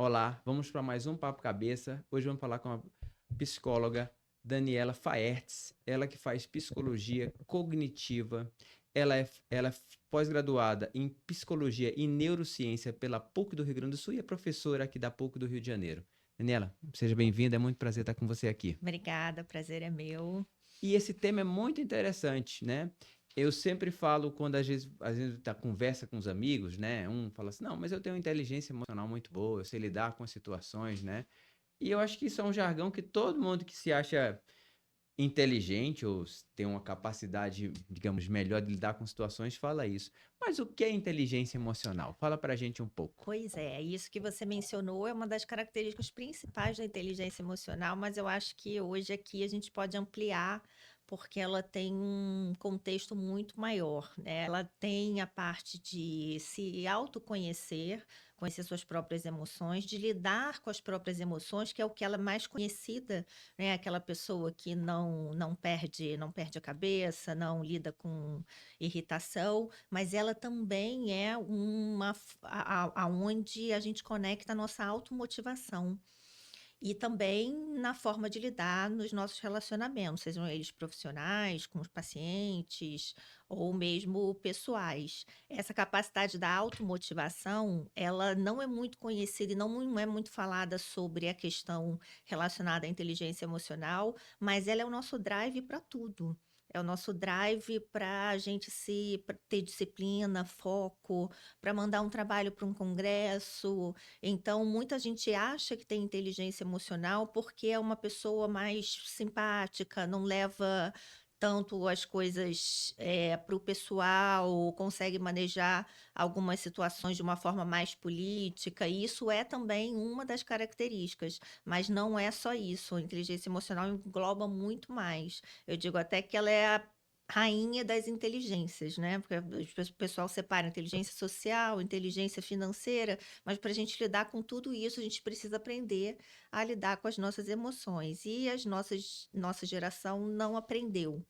Olá, vamos para mais um Papo Cabeça. Hoje vamos falar com a psicóloga Daniela Faertes, ela que faz psicologia cognitiva. Ela é pós-graduada em psicologia e neurociência pela PUC do Rio Grande do Sul e é professora aqui da PUC do Rio de Janeiro. Daniela, seja bem-vinda, é muito prazer estar com você aqui. Obrigada, prazer é meu. E esse tema é muito interessante, né? Eu sempre falo quando às vezes tá conversa com os amigos, né? Um fala assim, não, mas eu tenho uma inteligência emocional muito boa, eu sei lidar com as situações, né? E eu acho que isso é um jargão que todo mundo que se acha inteligente ou tem uma capacidade, digamos, melhor de lidar com situações fala isso. Mas o que é inteligência emocional? Fala pra gente um pouco. Pois é, isso que você mencionou é uma das características principais da inteligência emocional, mas eu acho que hoje aqui a gente pode ampliar, porque ela tem um contexto muito maior, né? Ela tem a parte de se autoconhecer, conhecer suas próprias emoções, de lidar com as próprias emoções, que é o que ela é mais conhecida, né? Aquela pessoa que não perde a cabeça, não lida com irritação, mas ela também é aonde a gente conecta a nossa automotivação. E também na forma de lidar nos nossos relacionamentos, sejam eles profissionais, com os pacientes ou mesmo pessoais. Essa capacidade da automotivação, ela não é muito conhecida e não é muito falada sobre a questão relacionada à inteligência emocional, mas ela é o nosso drive para tudo. É o nosso drive para a gente pra ter disciplina, foco, para mandar um trabalho para um congresso. Então, muita gente acha que tem inteligência emocional porque é uma pessoa mais simpática, não leva tanto as coisas para o pessoal, consegue manejar algumas situações de uma forma mais política, e isso é também uma das características, mas não é só isso. A inteligência emocional engloba muito mais. Eu digo até que ela é a rainha das inteligências, né? Porque o pessoal separa inteligência social, inteligência financeira, mas para a gente lidar com tudo isso, a gente precisa aprender a lidar com as nossas emoções. E nossa geração não aprendeu.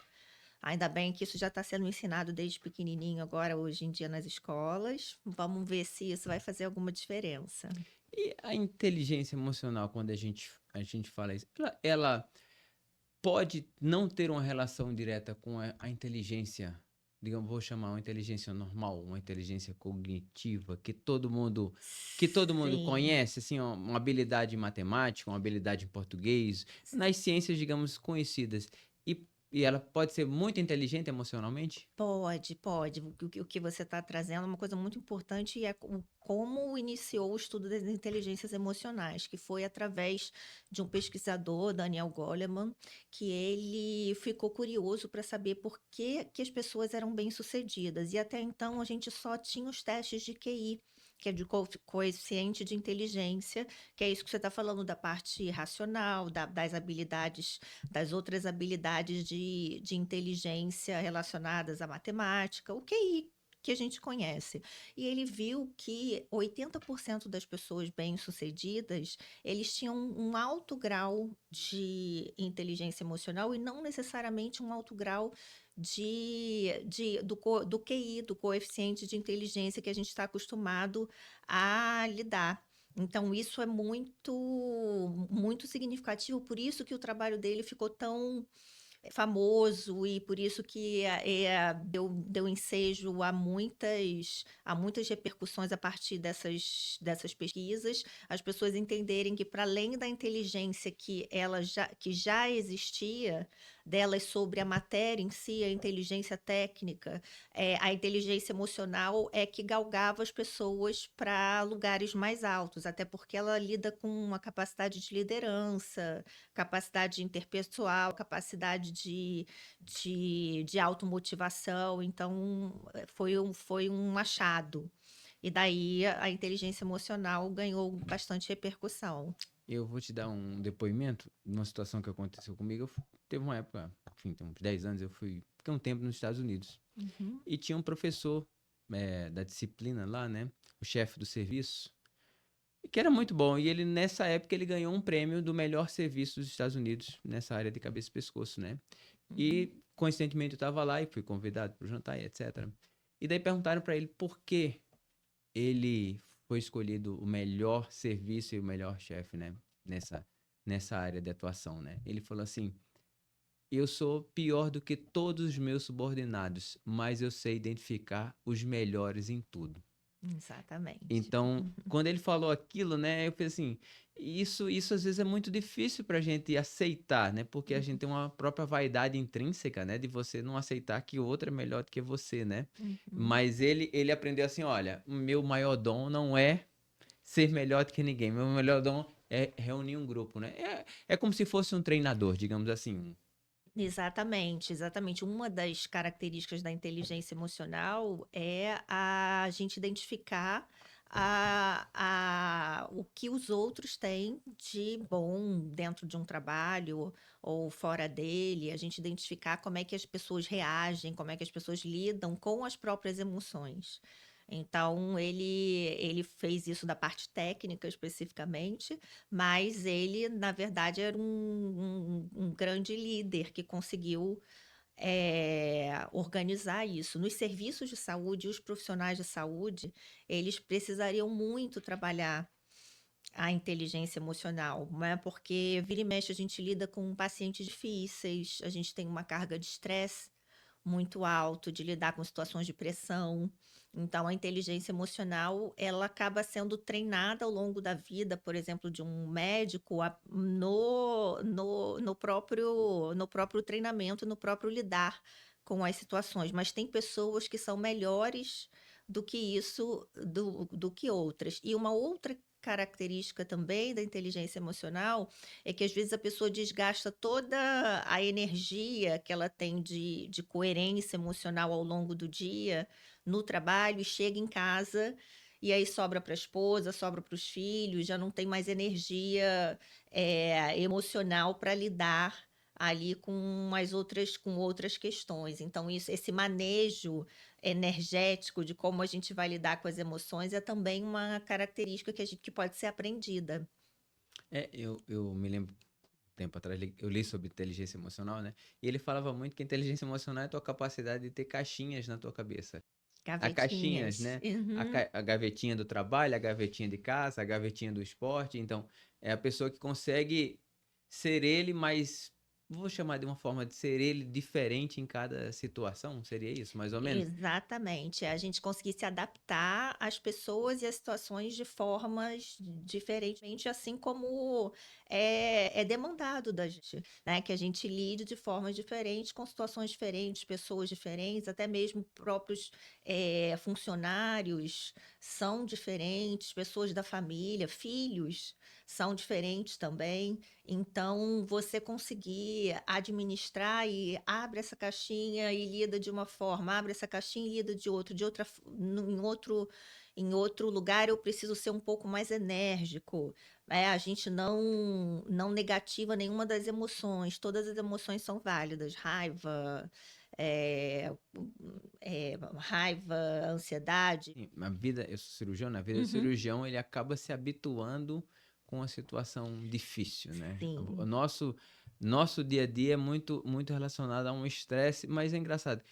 Ainda bem que isso já está sendo ensinado desde pequenininho, agora, hoje em dia, nas escolas. Vamos ver se isso vai fazer alguma diferença. E a inteligência emocional, quando a gente fala isso, ela pode não ter uma relação direta com a inteligência, digamos, vou chamar uma inteligência normal, uma inteligência cognitiva, que todo mundo Sim. conhece, assim, ó, uma habilidade em matemática, uma habilidade em português, nas ciências, digamos, conhecidas. E ela pode ser muito inteligente emocionalmente? Pode, pode. O que você está trazendo é uma coisa muito importante e é como iniciou o estudo das inteligências emocionais, que foi através de um pesquisador, Daniel Goleman, que ele ficou curioso para saber por que as pessoas eram bem-sucedidas. E até então a gente só tinha os testes de QI, que é de coeficiente de inteligência, que é isso que você está falando da parte racional, das habilidades, das outras habilidades de inteligência relacionadas à matemática, o QI que a gente conhece. E ele viu que 80% das pessoas bem-sucedidas, eles tinham um alto grau de inteligência emocional e não necessariamente um alto grau do QI, do coeficiente de inteligência que a gente está acostumado a lidar. Então, isso é muito significativo, por isso que o trabalho dele ficou tão famoso e por isso que deu ensejo a muitas repercussões a partir dessas pesquisas, as pessoas entenderem que, para além da inteligência que já existia delas sobre a matéria em si, a inteligência técnica, a inteligência emocional é que galgava as pessoas para lugares mais altos, até porque ela lida com uma capacidade de liderança, capacidade interpessoal, capacidade de automotivação. Então, foi um achado. E daí a inteligência emocional ganhou bastante repercussão. Eu vou te dar um depoimento de uma situação que aconteceu comigo. Teve uma época, enfim, tem uns 10 anos, fiquei um tempo nos Estados Unidos. Uhum. E tinha um professor da disciplina lá, né? O chefe do serviço, que era muito bom. E ele, nessa época, ele ganhou um prêmio do melhor serviço dos Estados Unidos, nessa área de cabeça e pescoço, né? Uhum. E, coincidentemente, eu estava lá e fui convidado para o jantar e etc. E daí perguntaram para ele por que ele foi escolhido o melhor serviço e o melhor chefe, né? Nessa área de atuação, né? Ele falou assim: eu sou pior do que todos os meus subordinados, mas eu sei identificar os melhores em tudo. Exatamente. Então, quando ele falou aquilo, né, eu pensei assim, isso às vezes é muito difícil para a gente aceitar, né? Porque a gente tem uma própria vaidade intrínseca, né? De você não aceitar que o outro é melhor do que você, né? Uhum. Mas ele aprendeu assim, olha, o meu maior dom não é ser melhor do que ninguém. Meu melhor dom é reunir um grupo, né? É como se fosse um treinador, digamos assim. Exatamente, exatamente. Uma das características da inteligência emocional é a gente identificar o que os outros têm de bom dentro de um trabalho ou fora dele, a gente identificar como é que as pessoas reagem, como é que as pessoas lidam com as próprias emoções. Então, ele fez isso da parte técnica especificamente, mas ele, na verdade, era um grande líder que conseguiu organizar isso. Nos serviços de saúde, os profissionais de saúde, eles precisariam muito trabalhar a inteligência emocional, né? Porque vira e mexe a gente lida com pacientes difíceis, a gente tem uma carga de estresse muito alto, de lidar com situações de pressão. Então, a inteligência emocional, ela acaba sendo treinada ao longo da vida, por exemplo, de um médico, no próprio treinamento, no próprio lidar com as situações. Mas tem pessoas que são melhores do que isso, do que outras. E uma outra característica também da inteligência emocional é que às vezes a pessoa desgasta toda a energia que ela tem de coerência emocional ao longo do dia no trabalho e chega em casa e aí sobra para a esposa, sobra para os filhos, já não tem mais energia emocional para lidar ali com outras questões. Então, esse manejo energético de como a gente vai lidar com as emoções é também uma característica que pode ser aprendida. Eu me lembro, tempo atrás, eu li sobre inteligência emocional, né? E ele falava muito que inteligência emocional é a tua capacidade de ter caixinhas na tua cabeça. A caixinhas, Gavetinhas. né? Uhum. A gavetinha do trabalho, a gavetinha de casa, a gavetinha do esporte. Então, é a pessoa que consegue ser ele, mas vou chamar de uma forma de ser ele diferente em cada situação. Seria isso, mais ou menos? Exatamente. A gente conseguir se adaptar às pessoas e às situações de formas diferentes, assim como é demandado da gente, né? Que a gente lide de formas diferentes, com situações diferentes, pessoas diferentes, até mesmo próprios funcionários são diferentes, pessoas da família, filhos são diferentes também. Então, você conseguir administrar e abre essa caixinha e lida de uma forma, abre essa caixinha e lida de outra, em outro lugar eu preciso ser um pouco mais enérgico. A gente não negativa nenhuma das emoções, todas as emoções são válidas, é, raiva, ansiedade. Sim, eu sou cirurgião, na vida do Uhum. cirurgião, ele acaba se habituando com a situação difícil, né? O Sim. nosso dia a dia é muito relacionado a um estresse, mas é engraçado.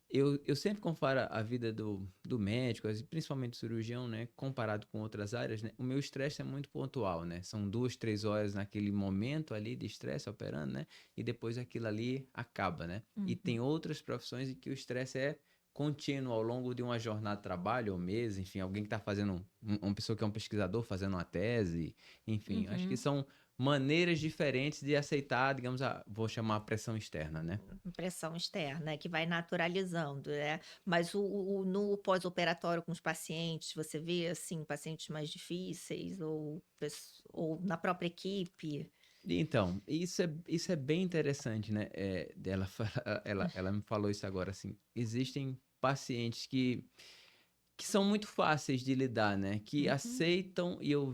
Eu sempre comparo a vida do médico, principalmente do cirurgião, né? Comparado com outras áreas, né? O meu estresse é muito pontual, né? São 2, 3 horas naquele momento ali de estresse operando, né? E depois aquilo ali acaba, né? E tem Uhum. outras profissões em que o estresse é contínuo ao longo de uma jornada de trabalho ou mês, enfim, alguém que está fazendo, uma pessoa que é um pesquisador fazendo uma tese, enfim, acho que Uhum. são maneiras diferentes de aceitar, digamos, vou chamar a pressão externa, né? Pressão externa, que vai naturalizando, né? Mas no pós-operatório com os pacientes, você vê, assim, pacientes mais difíceis ou na própria equipe? Então, isso é bem interessante, né? Ela me falou isso agora, assim. Existem pacientes que são muito fáceis de lidar, né? Que Uhum, aceitam, e eu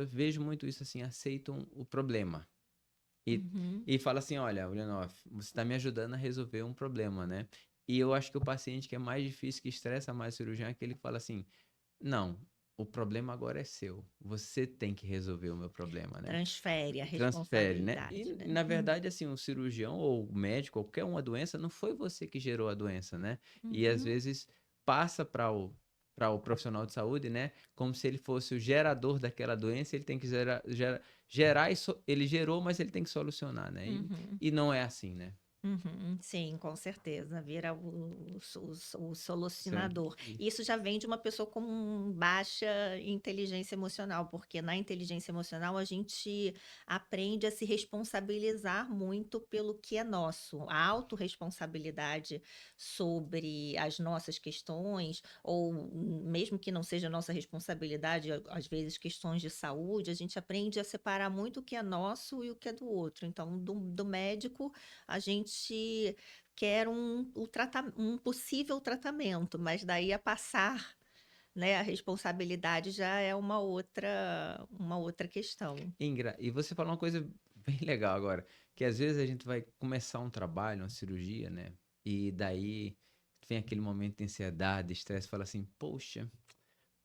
vejo muito isso assim, aceitam o problema. E, uhum, e fala assim, olha, Ulianoff, você está me ajudando a resolver um problema, né? E eu acho que o paciente que é mais difícil, que estressa mais o cirurgião, é aquele que fala assim, não, o problema agora é seu. Você tem que resolver o meu problema, né? transfere a Transfere, né? responsabilidade, E né? na verdade, assim, o cirurgião ou o médico, qualquer uma doença, não foi você que gerou a doença, né? E às Uhum, vezes passa para para o profissional de saúde, né? Como se ele fosse o gerador daquela doença, ele tem que gerar ele gerou, mas ele tem que solucionar, né? Uhum. E não é assim, né? Uhum, sim, com certeza, vira o Sim. solucionador. Isso já vem de uma pessoa com baixa inteligência emocional, porque na inteligência emocional a gente aprende a se responsabilizar muito pelo que é nosso. A autorresponsabilidade sobre as nossas questões, ou mesmo que não seja nossa responsabilidade, às vezes questões de saúde, a gente aprende a separar muito o que é nosso e o que é do outro. Então, do médico a gente quer um possível tratamento, mas daí a passar, né, a responsabilidade já é uma outra questão. E você falou uma coisa bem legal agora, que às vezes a gente vai começar um trabalho, uma cirurgia, né? E daí vem aquele momento de ansiedade, estresse, fala assim, poxa,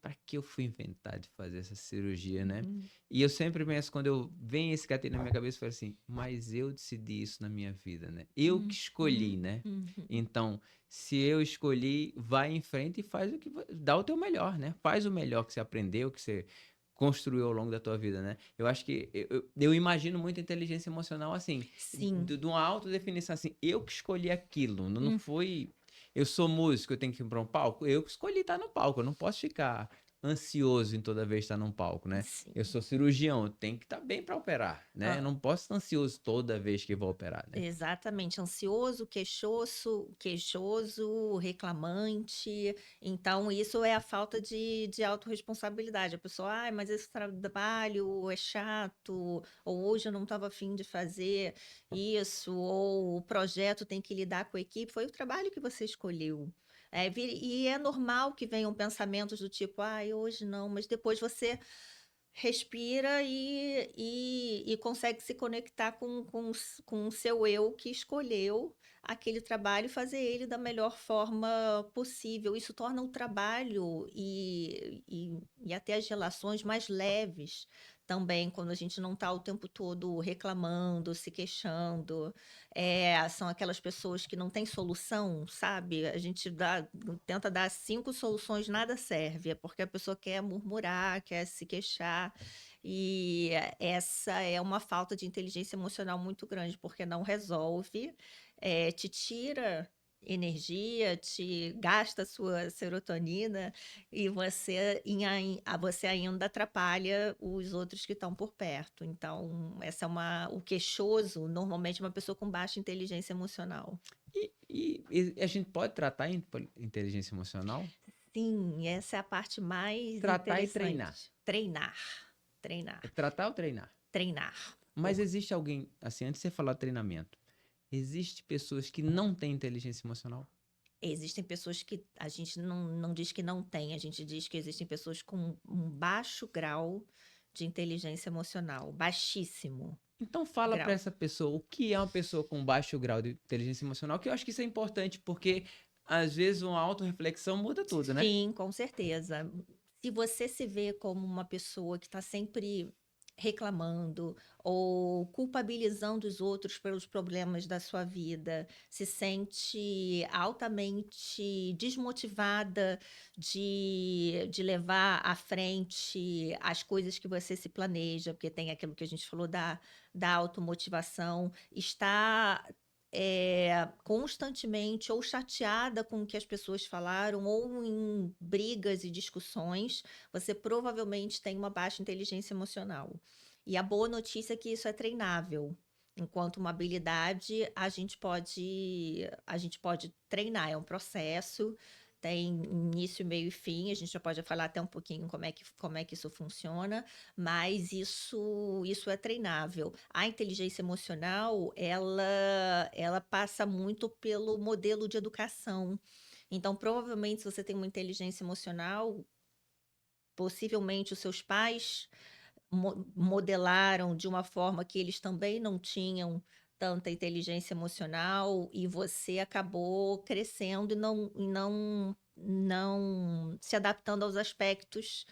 para que eu fui inventar de fazer essa cirurgia, né? Uhum, E eu sempre penso, quando eu venho esse gatilho na minha cabeça, eu falo assim, mas eu decidi isso na minha vida, né? Eu que escolhi, uhum, né? uhum. Então, se eu escolhi, vai em frente e faz o que dá o teu melhor, né? Faz o melhor que você aprendeu, que você construiu ao longo da tua vida, né? Eu acho que eu imagino muito a inteligência emocional assim, Sim. de uma autodefinição assim, eu que escolhi aquilo, não Hum, foi eu sou músico, eu tenho que ir para um palco, eu que escolhi estar no palco, eu não posso ficar ansioso em toda vez estar num palco, né? Eu sim. sou cirurgião, eu tenho que estar bem para operar, né? Eu não posso estar ansioso toda vez que vou operar, né? Exatamente, ansioso, queixoso, reclamante. Então, isso é a falta de autorresponsabilidade. A pessoa, ai, mas esse trabalho é chato, ou hoje eu não estava afim de fazer isso, ou o projeto tem que lidar com a equipe. Foi o trabalho que você escolheu. E é normal que venham pensamentos do tipo, ai, hoje não, mas depois você respira e consegue se conectar com o seu eu que escolheu aquele trabalho e fazer ele da melhor forma possível. Isso torna o trabalho e até as relações mais leves também, quando a gente não está o tempo todo reclamando, se queixando. São aquelas pessoas que não têm solução, sabe? A gente tenta dar 5 soluções, nada serve, é porque a pessoa quer murmurar, quer se queixar. E essa é uma falta de inteligência emocional muito grande, porque não resolve, te tira energia, te gasta a sua serotonina e você ainda atrapalha os outros que estão por perto. Então, o queixoso, normalmente é uma pessoa com baixa inteligência emocional. E a gente pode tratar inteligência emocional? Sim, essa é a parte mais Tratar e treinar. interessante. Treinar, treinar, É tratar ou treinar? treinar. Mas Por existe alguém, assim, antes de você falar treinamento, existe pessoas que não têm inteligência emocional? Existem pessoas que a gente não diz que não tem, a gente diz que existem pessoas com um baixo grau de inteligência emocional, baixíssimo Então fala para grau. essa pessoa o que é uma pessoa com baixo grau de inteligência emocional, que eu acho que isso é importante, porque às vezes uma autorreflexão muda tudo, né? Sim, com certeza. Se você se vê como uma pessoa que está sempre reclamando ou culpabilizando os outros pelos problemas da sua vida, se sente altamente desmotivada de levar à frente as coisas que você se planeja, porque tem aquilo que a gente falou da automotivação, está constantemente ou chateada com o que as pessoas falaram, ou em brigas e discussões, você provavelmente tem uma baixa inteligência emocional. E a boa notícia é que isso é treinável. Enquanto uma habilidade, a gente pode treinar, é um processo, tem início, meio e fim, a gente já pode falar até um pouquinho como é que isso funciona, mas isso é treinável. A inteligência emocional, ela passa muito pelo modelo de educação. Então, provavelmente, se você tem uma inteligência emocional, possivelmente os seus pais modelaram de uma forma que eles também não tinham tanta inteligência emocional e você acabou crescendo e não se adaptando aos aspectos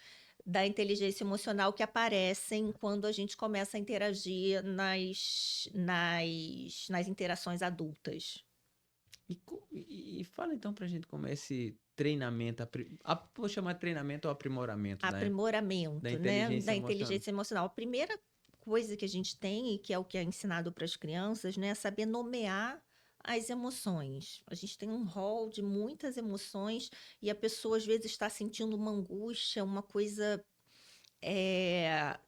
da inteligência emocional que aparecem quando a gente começa a interagir nas interações adultas. E fala então pra gente como é esse treinamento, vou chamar de treinamento ou aprimoramento da Aprimoramento, né, inteligência da emocional. inteligência emocional. A primeira coisa que a gente tem, e que é o que é ensinado para as crianças, né, é saber nomear as emoções. A gente tem um rol de muitas emoções e a pessoa às vezes está sentindo uma angústia, uma coisa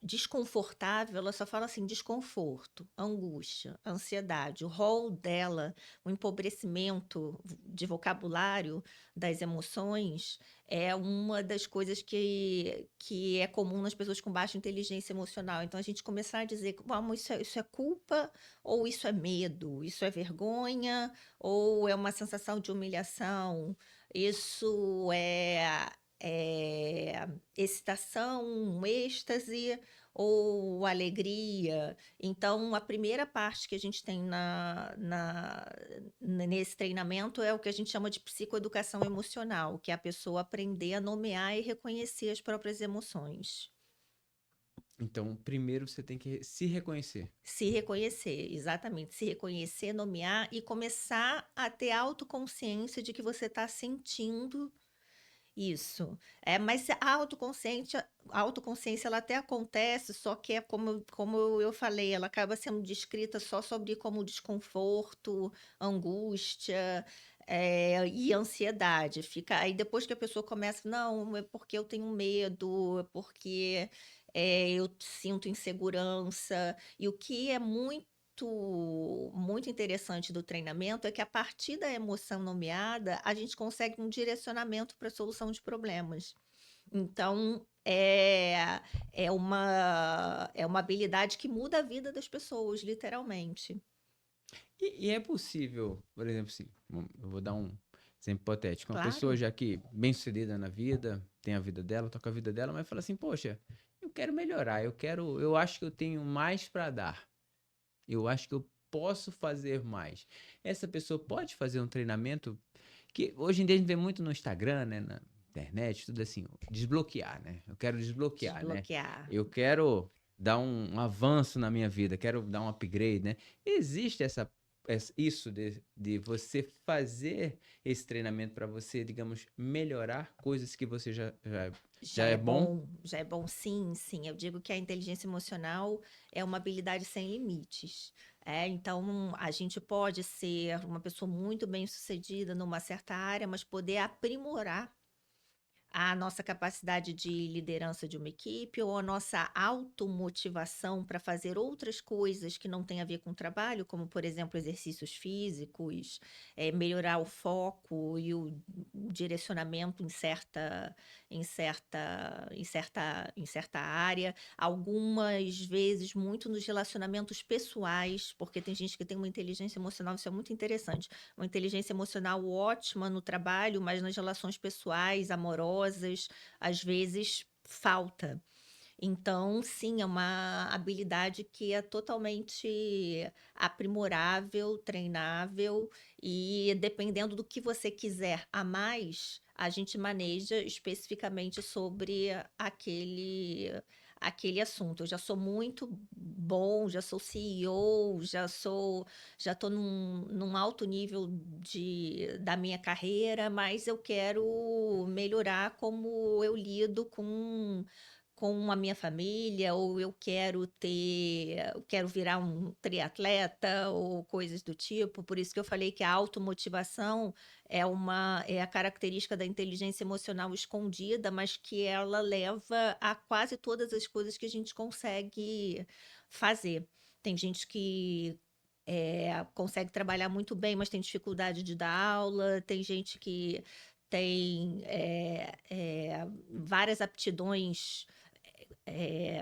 desconfortável, ela só fala assim: desconforto, angústia, ansiedade. O rol dela, o empobrecimento de vocabulário das emoções é uma das coisas que é comum nas pessoas com baixa inteligência emocional. Então, a gente começar a dizer: vamos, isso é culpa, ou isso é medo, isso é vergonha, ou é uma sensação de humilhação, isso é excitação, um êxtase ou alegria. Então, a primeira parte que a gente tem nesse treinamento é o que a gente chama de psicoeducação emocional, que é a pessoa aprender a nomear e reconhecer as próprias emoções. Então, primeiro você tem que se reconhecer. Se reconhecer, exatamente. Se reconhecer, nomear e começar a ter autoconsciência de que você está sentindo isso. Mas a autoconsciência ela até acontece, só que é como eu falei, ela acaba sendo descrita só sobre como desconforto, angústia, e ansiedade. Fica aí depois que a pessoa começa: "Não, é porque eu tenho medo, é porque, eu sinto insegurança", e o que é muito interessante do treinamento é que a partir da emoção nomeada, a gente consegue um direcionamento para a solução de problemas. Então, é uma habilidade que muda a vida das pessoas, literalmente. E é possível, por exemplo, assim, eu vou dar um exemplo hipotético, uma pessoa Claro, já que bem-sucedida na vida, tem a vida dela, toca a vida dela, mas fala assim, poxa, eu quero melhorar, eu acho que eu tenho mais para dar, eu acho que eu posso fazer mais. Essa pessoa pode fazer um treinamento que hoje em dia a gente vê muito no Instagram, né, na internet, tudo assim, desbloquear, né? Eu quero desbloquear, né? desbloquear. Eu quero dar um avanço na minha vida, quero dar um upgrade, né? Existe isso de você fazer esse treinamento para você, digamos, melhorar coisas que você já é bom? Já é bom, sim, sim. Eu digo que a inteligência emocional é uma habilidade sem limites. Então, a gente pode ser uma pessoa muito bem-sucedida numa certa área, mas poder aprimorar a nossa capacidade de liderança de uma equipe ou a nossa automotivação para fazer outras coisas que não têm a ver com o trabalho, como, por exemplo, exercícios físicos, melhorar o foco e o direcionamento em certa área. Algumas vezes, muito nos relacionamentos pessoais, porque tem gente que tem uma inteligência emocional, isso é muito interessante, uma inteligência emocional ótima no trabalho, mas nas relações pessoais, amorosas, às vezes falta. Então, sim, é uma habilidade que é totalmente aprimorável, treinável e dependendo do que você quiser a mais, a gente maneja especificamente sobre aquele assunto. Eu já sou muito bom, já sou CEO, já estou num alto nível da minha carreira, mas eu quero melhorar como eu lido com a minha família, ou eu quero virar um triatleta ou coisas do tipo. Por isso que eu falei que a automotivação é a característica da inteligência emocional escondida, mas que ela leva a quase todas as coisas que a gente consegue fazer. Tem gente que consegue trabalhar muito bem, mas tem dificuldade de dar aula, tem gente que tem várias aptidões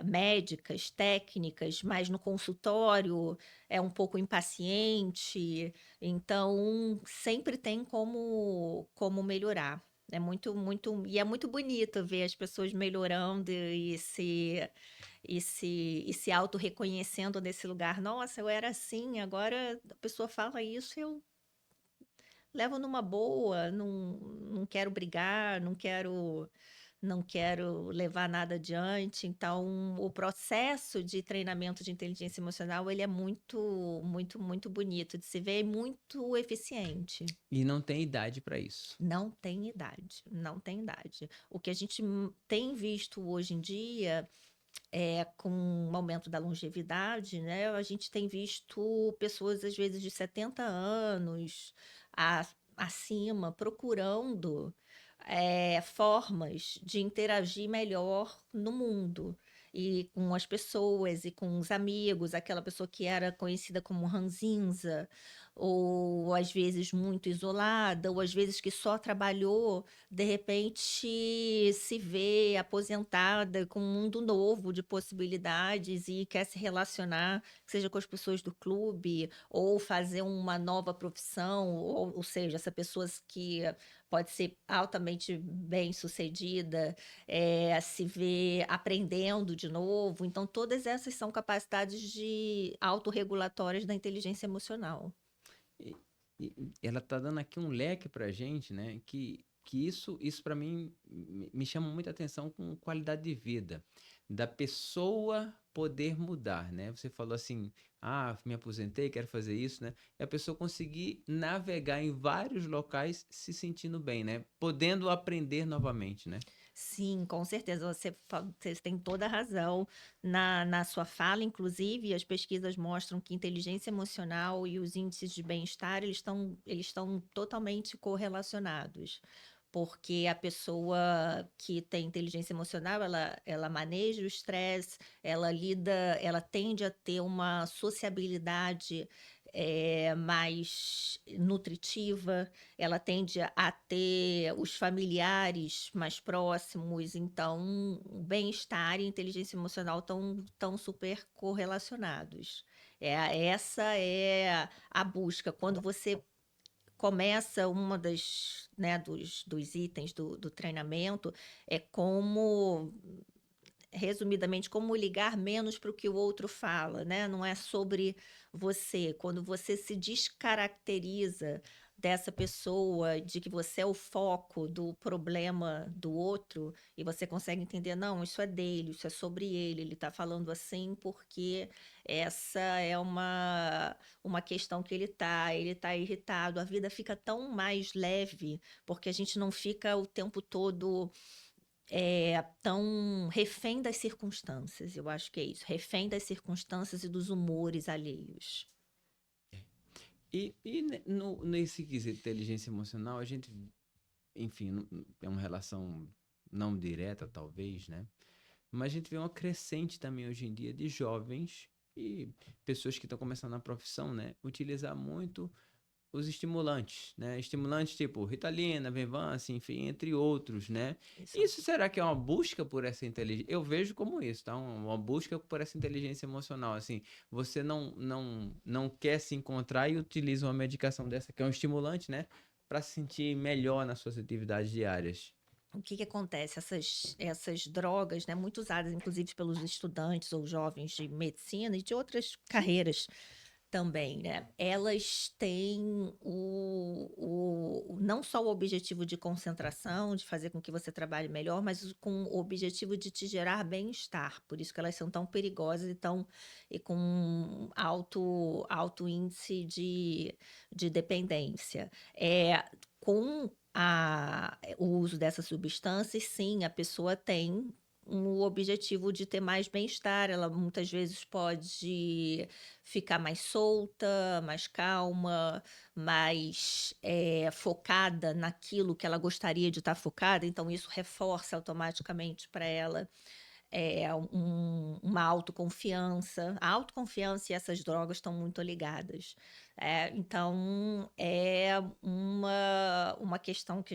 médicas, técnicas, mas no consultório é um pouco impaciente, então sempre tem como melhorar. É muito, muito, e é muito bonito ver as pessoas melhorando e se auto-reconhecendo nesse lugar. Nossa, eu era assim, agora a pessoa fala isso, eu levo numa boa, não quero brigar, não quero não quero levar nada adiante. Então, o processo de treinamento de inteligência emocional, ele é muito, muito, muito bonito de se ver e muito eficiente. E não tem idade para isso. Não tem idade, não tem idade. O que a gente tem visto hoje em dia com o aumento da longevidade, né, a gente tem visto pessoas, às vezes, de 70 anos a acima, procurando, formas de interagir melhor no mundo, e com as pessoas, e com os amigos, aquela pessoa que era conhecida como ranzinza, ou às vezes muito isolada, ou às vezes que só trabalhou, de repente se vê aposentada com um mundo novo de possibilidades e quer se relacionar, seja com as pessoas do clube, ou fazer uma nova profissão, ou seja, essa pessoa que pode ser altamente bem-sucedida, se vê aprendendo de novo. Então, todas essas são capacidades de autorregulatórias da inteligência emocional. E, e ela tá dando aqui um leque pra gente, né? Que isso para mim me chama muita atenção com qualidade de vida, da pessoa poder mudar, né? Você falou assim, me aposentei, quero fazer isso, né? E a pessoa conseguir navegar em vários locais se sentindo bem, né? Podendo aprender novamente, né? Sim, com certeza, você tem toda a razão na sua fala. Inclusive, as pesquisas mostram que inteligência emocional e os índices de bem-estar, eles estão totalmente correlacionados, porque a pessoa que tem inteligência emocional, ela maneja o estresse, ela tende a ter uma sociabilidade, mais nutritiva, ela tende a ter os familiares mais próximos. Então, o bem-estar e inteligência emocional estão super correlacionados. Essa é a busca. Quando você começa, uma dos itens do treinamento é como, resumidamente, como ligar menos para o que o outro fala, né? Não é sobre você. Quando você se descaracteriza dessa pessoa, de que você é o foco do problema do outro, e você consegue entender, não, isso é dele, isso é sobre ele está falando assim porque essa é uma questão que ele tá irritado. A vida fica tão mais leve, porque a gente não fica o tempo todo tão refém das circunstâncias. Eu acho que é isso, refém das circunstâncias e dos humores alheios. Nesse quesito de inteligência emocional, a gente, enfim, é uma relação não direta, talvez, né? Mas a gente vê uma crescente também hoje em dia de jovens e pessoas que estão começando na profissão, né? Utilizar muito os estimulantes, né? Estimulantes tipo Ritalina, Venvance, enfim, entre outros, né? Isso. Isso será que é uma busca por essa inteligência? Eu vejo como isso, tá? Uma busca por essa inteligência emocional, assim. Você não quer se encontrar e utiliza uma medicação dessa que é um estimulante, né? Para se sentir melhor nas suas atividades diárias. O que acontece? Essas drogas, né, muito usadas, inclusive, pelos estudantes ou jovens de medicina e de outras carreiras também, né? Elas têm não só o objetivo de concentração, de fazer com que você trabalhe melhor, mas com o objetivo de te gerar bem-estar. Por isso que elas são tão perigosas e com alto índice de dependência. Com o uso dessas substâncias, sim, a pessoa tem o objetivo de ter mais bem-estar. Ela muitas vezes pode ficar mais solta, mais calma, mais focada naquilo que ela gostaria de estar focada. Então, isso reforça automaticamente para ela uma autoconfiança. A autoconfiança e essas drogas estão muito ligadas. Então, é uma questão que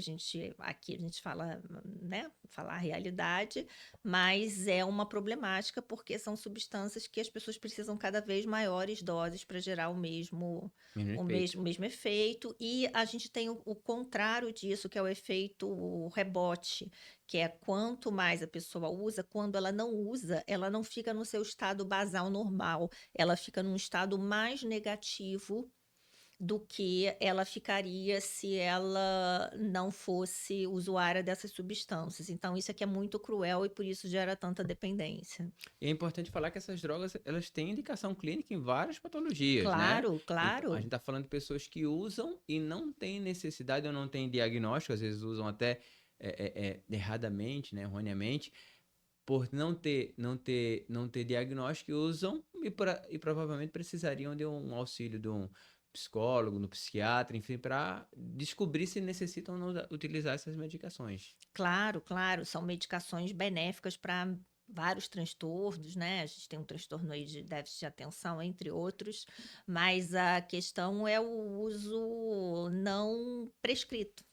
aqui a gente fala, né? Falar a realidade, mas é uma problemática porque são substâncias que as pessoas precisam cada vez maiores doses para gerar o mesmo, Mesmo o efeito. mesmo, mesmo efeito. E a gente tem o contrário disso, que é o efeito rebote, que é quanto mais a pessoa usa, quando ela não usa, ela não fica no seu estado basal normal, ela fica num estado mais negativo, do que ela ficaria se ela não fosse usuária dessas substâncias. Então isso é que é muito cruel e por isso gera tanta dependência. E é importante falar que essas drogas, elas têm indicação clínica em várias patologias, né? Claro, Então, a claro. gente está falando de pessoas que usam e não têm necessidade ou não têm diagnóstico, às vezes usam até erradamente, né, erroneamente, por não ter diagnóstico, usam e provavelmente precisariam de um auxílio de um psicólogo, no psiquiatra, enfim, para descobrir se necessitam ou não utilizar essas medicações. Claro, claro, são medicações benéficas para vários transtornos, né? A gente tem um transtorno aí de déficit de atenção, entre outros, mas a questão é o uso não prescrito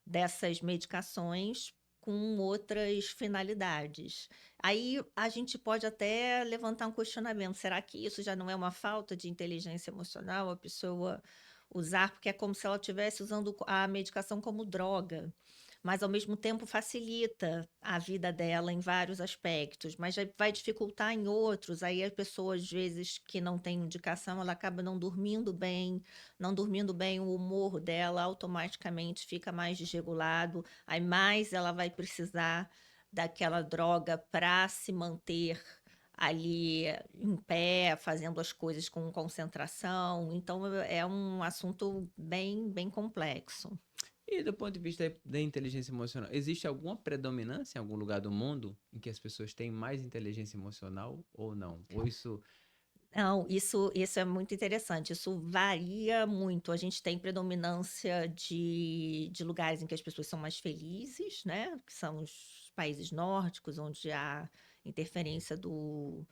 dessas medicações com outras finalidades. Aí a gente pode até levantar um questionamento: será que isso já não é uma falta de inteligência emocional, a pessoa usar, porque é como se ela estivesse usando a medicação como droga, mas ao mesmo tempo facilita a vida dela em vários aspectos, mas já vai dificultar em outros. Aí a pessoa, às vezes, que não tem indicação, ela acaba não dormindo bem, não dormindo bem, o humor dela automaticamente fica mais desregulado, aí mais ela vai precisar daquela droga para se manter ali em pé, fazendo as coisas com concentração. Então é um assunto bem, bem complexo. E do ponto de vista da inteligência emocional, existe alguma predominância em algum lugar do mundo em que as pessoas têm mais inteligência emocional ou não? Ou isso. Não, isso é muito interessante, isso varia muito. A gente tem predominância de lugares em que as pessoas são mais felizes, né, que são os países nórdicos, onde há interferência do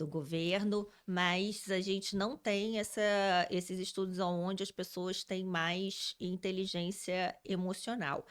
governo, mas a gente não tem esses estudos onde as pessoas têm mais inteligência emocional.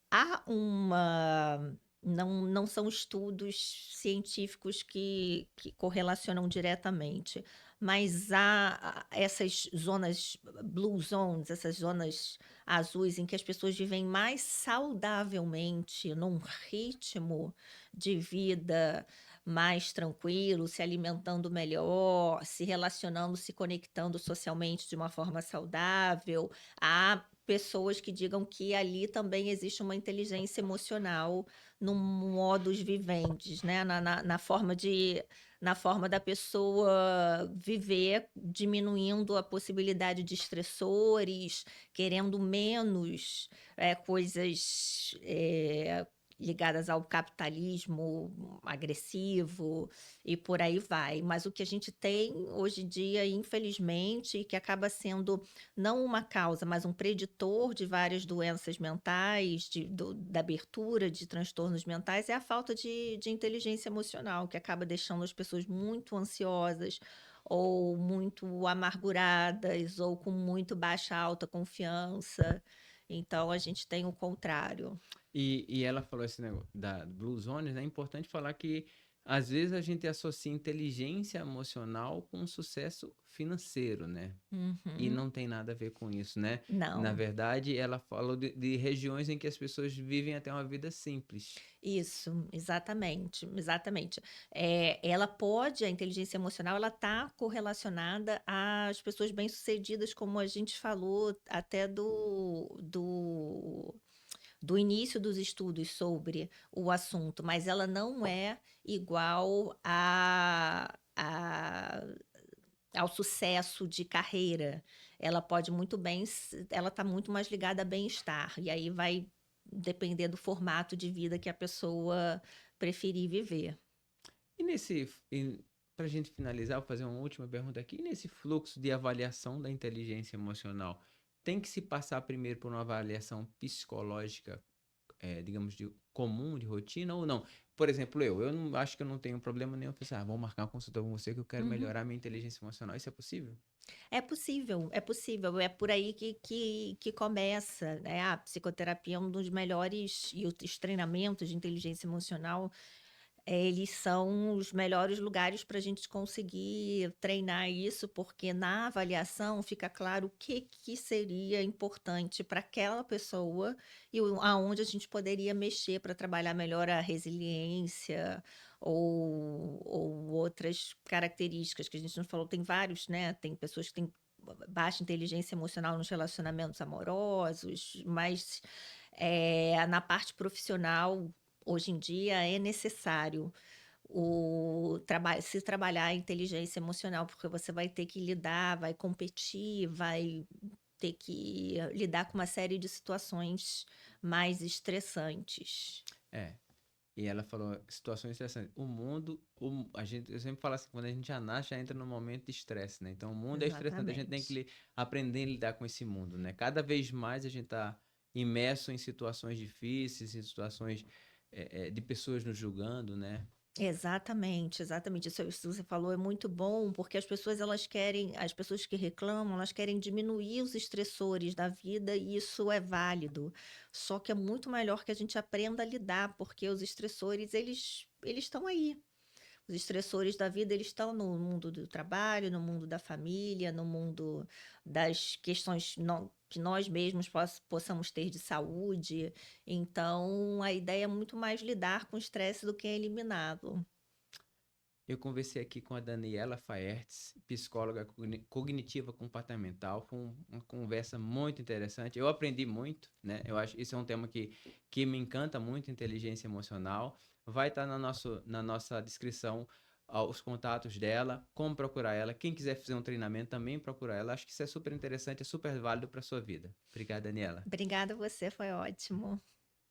Há uma não são estudos científicos que correlacionam diretamente, mas há essas zonas blue zones, essas zonas azuis em que as pessoas vivem mais saudavelmente, num ritmo de vida mais tranquilo, se alimentando melhor, se relacionando, se conectando socialmente de uma forma saudável. Há pessoas que digam que ali também existe uma inteligência emocional no modus vivendi, né? Na forma da pessoa viver, diminuindo a possibilidade de estressores, querendo menos coisas ligadas ao capitalismo agressivo e por aí vai. Mas o que a gente tem hoje em dia, infelizmente, que acaba sendo não uma causa, mas um preditor de várias doenças mentais, da abertura de transtornos mentais, é a falta de inteligência emocional, que acaba deixando as pessoas muito ansiosas, ou muito amarguradas, ou com muito baixa autoconfiança. Então, a gente tem o contrário. E ela falou esse negócio da Blue Zones, né? É importante falar que às vezes a gente associa inteligência emocional com sucesso financeiro, né? E Uhum. não tem nada a ver com isso, né? Na Não. verdade, ela falou de regiões em que as pessoas vivem até uma vida simples. Isso, exatamente, exatamente. A inteligência emocional, ela está correlacionada às pessoas bem-sucedidas, como a gente falou até do início dos estudos sobre o assunto, mas ela não é igual ao sucesso de carreira. Ela pode muito bem, ela está muito mais ligada a bem-estar, e aí vai depender do formato de vida que a pessoa preferir viver. E nesse, para a gente finalizar, vou fazer uma última pergunta aqui. E nesse fluxo de avaliação da inteligência emocional, tem que se passar primeiro por uma avaliação psicológica, digamos, comum, de rotina ou não? Por exemplo, eu não acho que eu não tenho problema nenhum. Pensar, vou marcar uma consulta com você que eu quero Uhum. melhorar minha inteligência emocional. Isso é possível? É possível, é possível. É por aí que começa, né? A psicoterapia é um dos melhores, e os treinamentos de inteligência emocional, eles são os melhores lugares para a gente conseguir treinar isso, porque na avaliação fica claro o que seria importante para aquela pessoa e aonde a gente poderia mexer para trabalhar melhor a resiliência ou outras características que a gente não falou. Tem vários, né? Tem pessoas que têm baixa inteligência emocional nos relacionamentos amorosos, mas na parte profissional, hoje em dia, é necessário se trabalhar a inteligência emocional, porque você vai ter que lidar, vai competir, vai ter que lidar com uma série de situações mais estressantes. É. E ela falou situações interessantes. A gente, eu sempre falo assim, quando a gente já nasce, já entra num momento de estresse, né? Então o mundo é estressante, a gente tem que Exatamente. aprender a lidar com esse mundo, né? Cada vez mais a gente tá imerso em situações difíceis, em situações de pessoas nos julgando, né? Exatamente, exatamente. Isso que você falou é muito bom, porque as pessoas que reclamam, elas querem diminuir os estressores da vida e isso é válido. Só que é muito melhor que a gente aprenda a lidar, porque os estressores, eles estão aí. Os estressores da vida, eles estão no mundo do trabalho, no mundo da família, no mundo das questões que nós mesmos possamos ter de saúde. Então, a ideia é muito mais lidar com o estresse do que eliminá-lo. Eu conversei aqui com a Daniela Faertes, psicóloga cognitiva comportamental. Foi uma conversa muito interessante. Eu aprendi muito, né? Eu acho que isso é um tema que me encanta muito, inteligência emocional. Vai estar na nossa descrição os contatos dela, como procurar ela. Quem quiser fazer um treinamento também procura ela. Acho que isso é super interessante, é super válido para a sua vida. Obrigado, Daniela. Obrigada a você, foi ótimo.